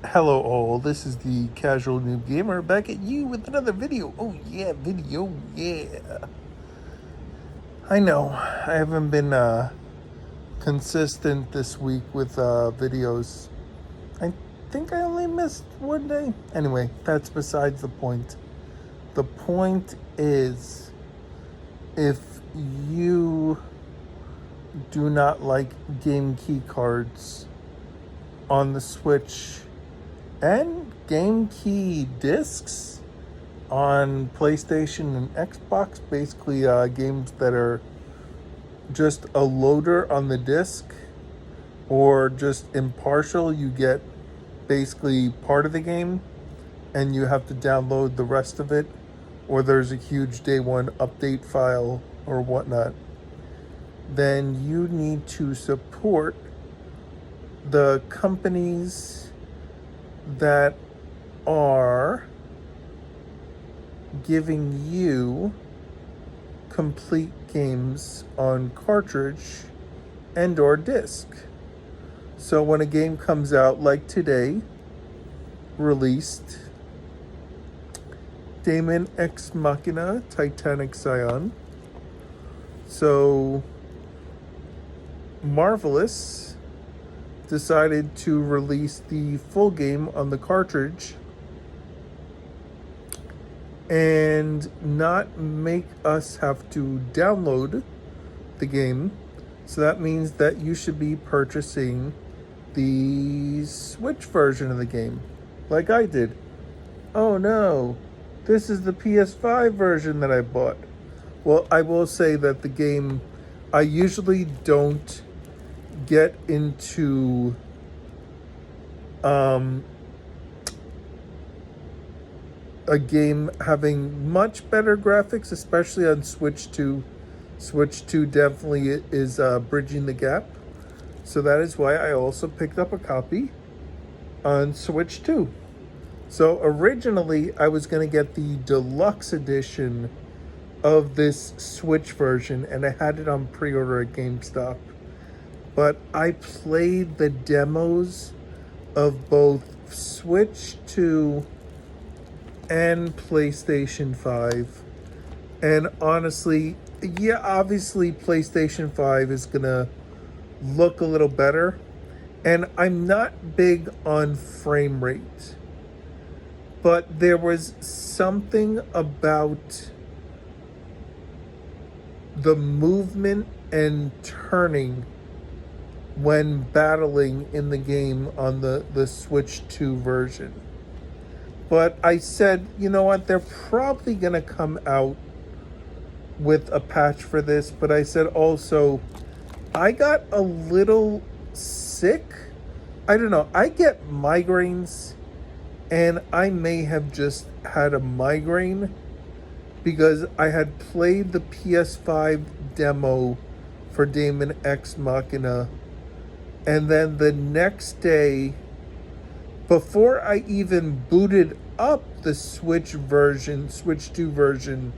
Hello all, this is the Casual Noob Gamer back at you with another video. Oh yeah, video, yeah. I know, I haven't been consistent this week with videos. I think I only missed one day. Anyway, that's besides the point. The point is, if you do not like game key cards on the Switch and game key discs on PlayStation and Xbox, basically games that are just a loader on the disc or just impartial. You get basically part of the game and you have to download the rest of it, or there's a huge day one update file or whatnot. Then you need to support the companies that are giving you complete games on cartridge and or disc. So when a game comes out, like today released Daemon X Machina Titanic Scion. So Marvelous decided to release the full game on the cartridge and not make us have to download the game. So that means that you should be purchasing the Switch version of the game, like I did. Oh no, this is the PS5 version that I bought. Well, I will say that the game, I usually don't get into a game having much better graphics, especially on Switch 2. Switch 2 definitely is bridging the gap. So that is why I also picked up a copy on Switch 2. So originally I was going to get the deluxe edition of this Switch version, and I had it on pre-order at GameStop. But I played the demos of both Switch 2 and PlayStation 5. And honestly, yeah, obviously PlayStation 5 is gonna look a little better. And I'm not big on frame rate, but there was something about the movement and turning when battling in the game on the Switch 2 version. But I said, you know what, they're probably going to come out with a patch for this. But I said also, I got a little sick. I don't know, I get migraines, and I may have just had a migraine because I had played the PS5 demo for Daemon X Machina, and then the next day, before I even booted up the Switch 2 version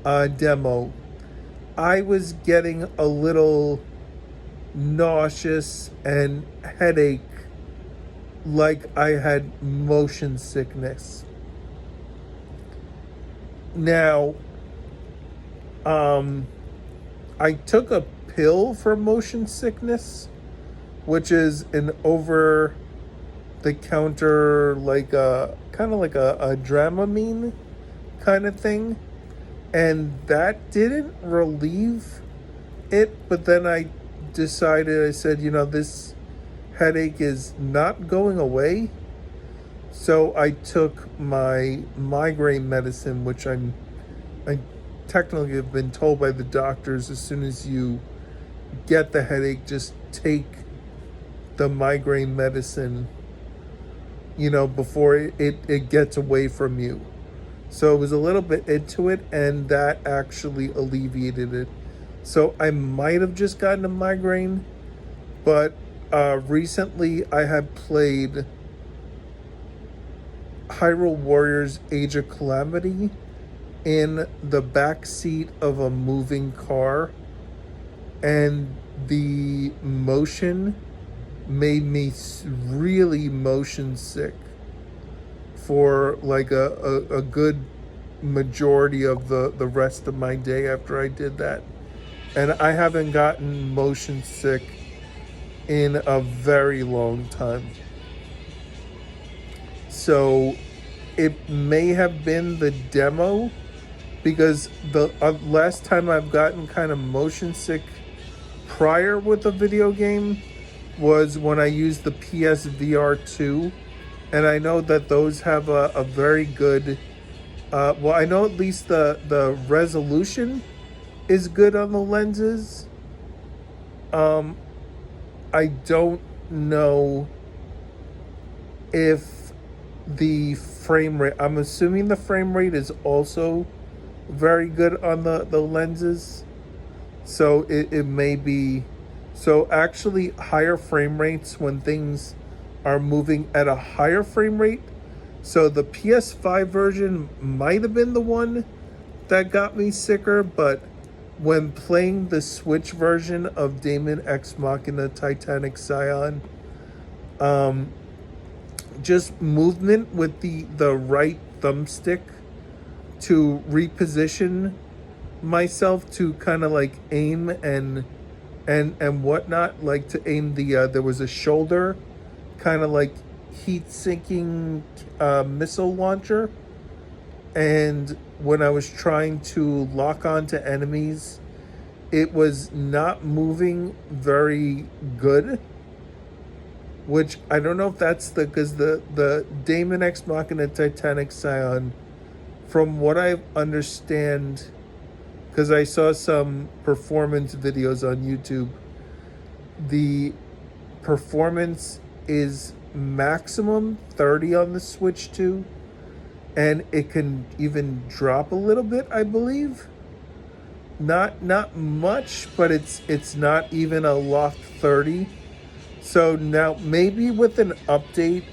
demo, I was getting a little nauseous and headache, like I had motion sickness. Now, I took a pill for motion sickness, which is an over the counter, like a kind of like a Dramamine kind of thing, and that didn't relieve it. But then I decided, I said, you know, this headache is not going away. So I took my migraine medicine, which I technically have been told by the doctors, as soon as you get the headache, just take the migraine medicine, you know, before it gets away from you. So it was a little bit into it, and that actually alleviated it. So I might have just gotten a migraine, but recently I had played Hyrule Warriors Age of Calamity in the back seat of a moving car, and the motion made me really motion sick for like a good majority of the rest of my day after I did that. And I haven't gotten motion sick in a very long time. So it may have been the demo, because the last time I've gotten kind of motion sick prior with a video game was when I used the PSVR 2. And I know that those have a very good, well, I know at least the resolution is good on the lenses. I don't know if the frame rate, I'm assuming the frame rate is also very good on the lenses. So it may be, so actually higher frame rates when things are moving at a higher frame rate. So the PS5 version might have been the one that got me sicker, but when playing the Switch version of Daemon X Machina Titanic Scion, just movement with the right thumbstick to reposition myself to kind of like aim and whatnot, like to aim there was a shoulder kind of like heat sinking missile launcher, and when I was trying to lock onto enemies, it was not moving very good. Which I don't know if that's because the Daemon X Machina Titanic Scion, from what I understand, because I saw some performance videos on YouTube, the performance is maximum 30 on the Switch 2, and it can even drop a little bit, I believe. Not much, but it's not even a locked 30. So now maybe with an update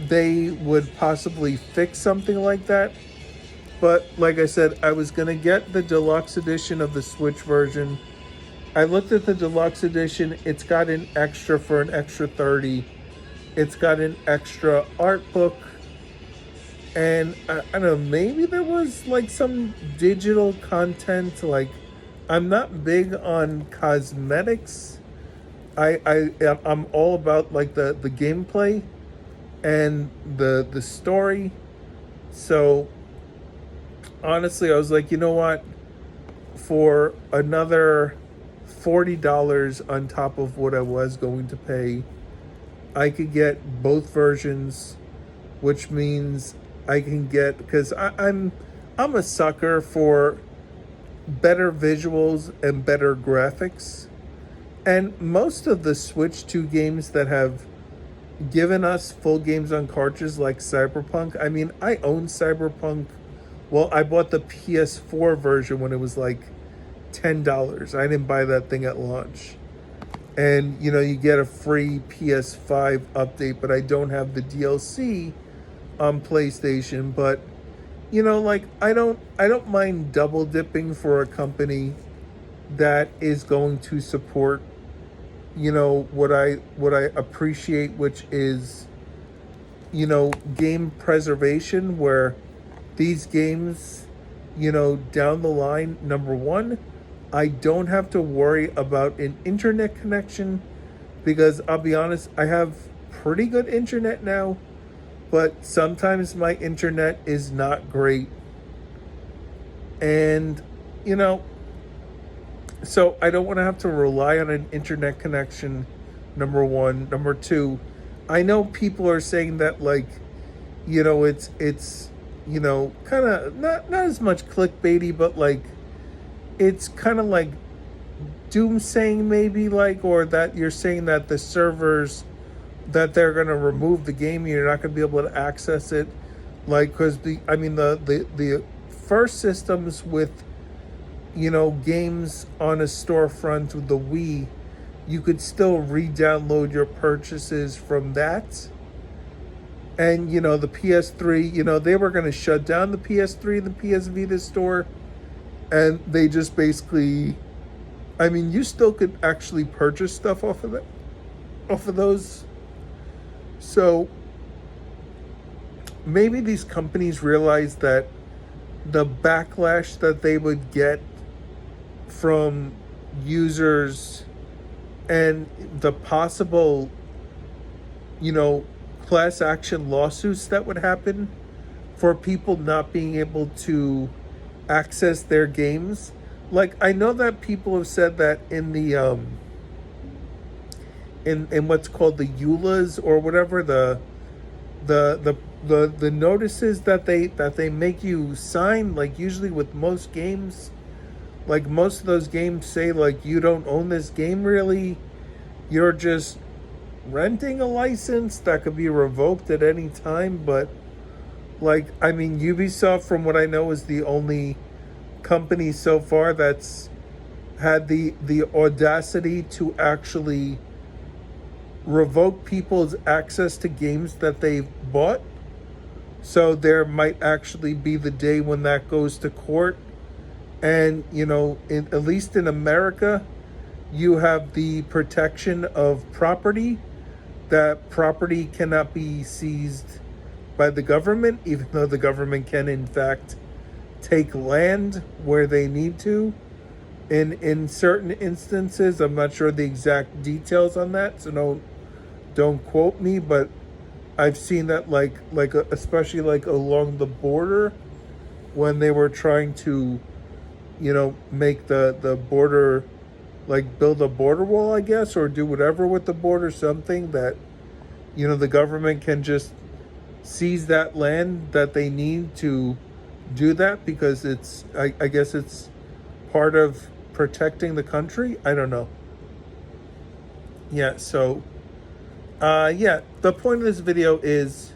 they would possibly fix something like that. But like I said, I was going to get the deluxe edition of the Switch version. I looked at the deluxe edition. It's got an extra for an extra 30. It's got an extra art book. And I don't know, maybe there was like some digital content. Like, I'm not big on cosmetics. I'm all about like the gameplay and the story. So honestly, I was like, you know what? For another $40 on top of what I was going to pay, I could get both versions, which means I can get, because I'm a sucker for better visuals and better graphics. And most of the Switch 2 games that have given us full games on cartridges, like Cyberpunk, I mean, I own Cyberpunk. Well, I bought the PS4 version when it was like $10. I didn't buy that thing at launch. And, you know, you get a free PS5 update, but I don't have the DLC on PlayStation. But, you know, like, I don't mind double dipping for a company that is going to support, you know, what I appreciate, which is, you know, game preservation, where these games, you know, down the line, number one, I don't have to worry about an internet connection, because I'll be honest, I have pretty good internet now, but sometimes my internet is not great. And, you know, so I don't want to have to rely on an internet connection, number one. Number two, I know people are saying that, like, you know, it's you know, kind of not as much clickbaity, but like it's kind of like doomsaying maybe, like, or that you're saying that the servers, that they're going to remove the game, you're not going to be able to access it, like, because the first systems with, you know, games on a storefront with the Wii, you could still re-download your purchases from that. And, you know, the PS3, you know, they were going to shut down the PS3, the PS Vita store, and they just basically, I mean, you still could actually purchase stuff off of it, off of those. So maybe these companies realize that the backlash that they would get from users and the possible, class action lawsuits that would happen for people not being able to access their games. Like, I know that people have said that in the in what's called the EULAs or whatever, the notices that they make you sign, like usually with most games, like most of those games say like you don't own this game really, you're just renting a license that could be revoked at any time. But like, I mean, Ubisoft, from what I know, is the only company so far that's had the audacity to actually revoke people's access to games that they've bought. So there might actually be the day when that goes to court. And, at least in America, you have the protection of property, that property cannot be seized by the government, even though the government can, in fact, take land where they need to. In certain instances, I'm not sure the exact details on that, so don't quote me, but I've seen that especially like along the border, when they were trying to, make the border, like build a border wall, I guess, or do whatever with the border, something that, the government can just seize that land that they need to do that, because it's, I guess it's part of protecting the country. I don't know. Yeah, so the point of this video is,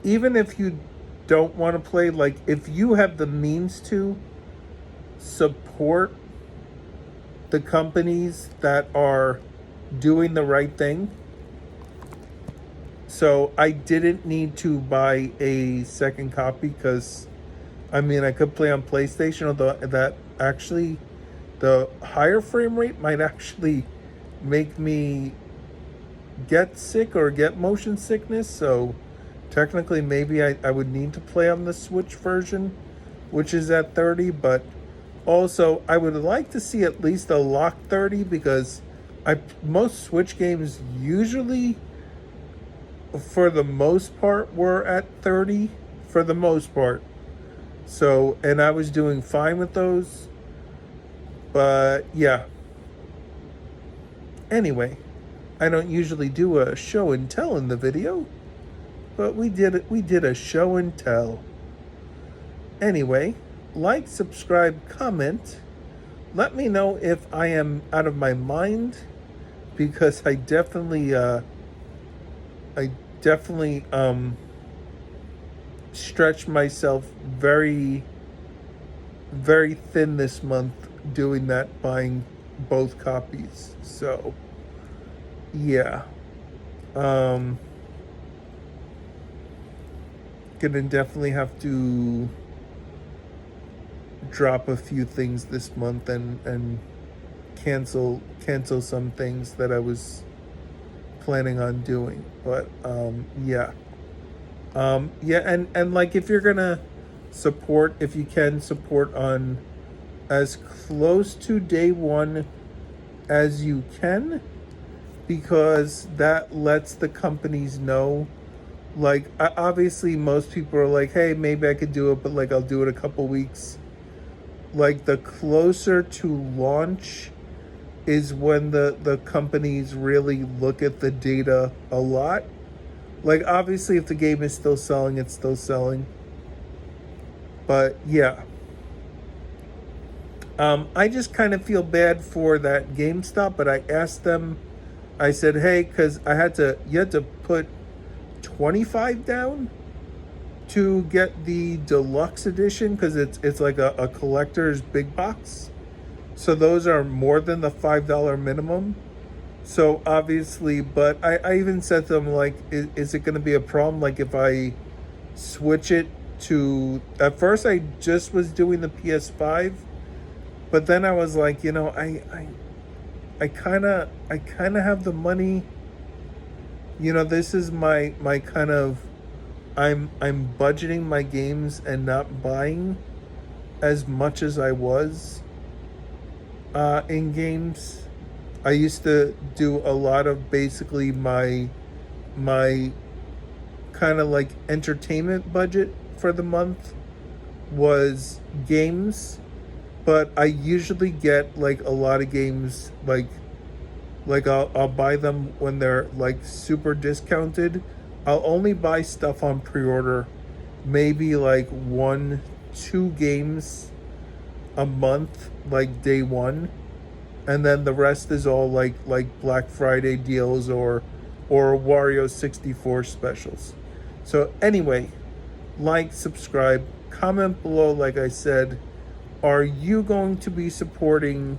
even if you don't want to play, like if you have the means to support the companies that are doing the right thing. So I didn't need to buy a second copy because, I mean, I could play on PlayStation, although that actually, the higher frame rate might actually make me get sick or get motion sickness. So technically maybe I would need to play on the Switch version, which is at 30. But also I would like to see at least a lock 30, because most Switch games usually, for the most part, were at 30 for the most part. So, and I was doing fine with those. But yeah. Anyway, I don't usually do a show and tell in the video, but we did a show and tell. Anyway, like, subscribe, comment. Let me know if I am out of my mind, because I definitely stretched myself very, very thin this month doing that, buying both copies. So yeah, gonna definitely have to drop a few things this month and cancel some things that I was planning on doing. But yeah, and like, if you're gonna support, if you can support on as close to day one as you can, because that lets the companies know. Like, obviously most people are like, hey, maybe I could do it, but like, I'll do it a couple weeks. Like, the closer to launch is when the companies really look at the data a lot. Like, obviously if the game is still selling, it's still selling. But yeah, I just kind of feel bad for that GameStop, but I asked them, I said, hey, because you had to put 25 down to get the deluxe edition, because it's like a collector's big box. So those are more than the $5 minimum. So obviously, but I even said to them, like, is it going to be a problem? Like, if I switch it to, at first I just was doing the PS5, but then I was like, I kind of have the money. This is my kind of, I'm budgeting my games and not buying as much as I was in games. I used to do a lot of basically my kind of like entertainment budget for the month was games, but I usually get like a lot of games like I'll buy them when they're like super discounted. I'll only buy stuff on pre-order, maybe like 1 2 games a month, like day one, and then the rest is all like Black Friday deals or Wario 64 specials. So anyway, like, subscribe, comment below. Like I said, are you going to be supporting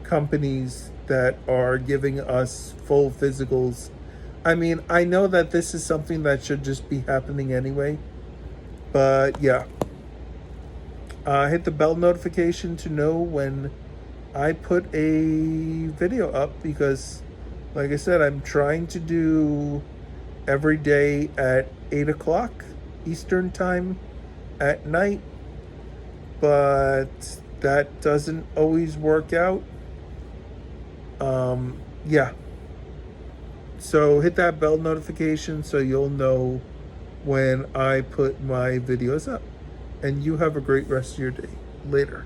companies that are giving us full physicals? I mean, I know that this is something that should just be happening anyway, but yeah. Hit the bell notification to know when I put a video up, because, like I said, I'm trying to do every day at 8 o'clock Eastern Time at night, but that doesn't always work out. Yeah. So hit that bell notification so you'll know when I put my videos up. And you have a great rest of your day. Later.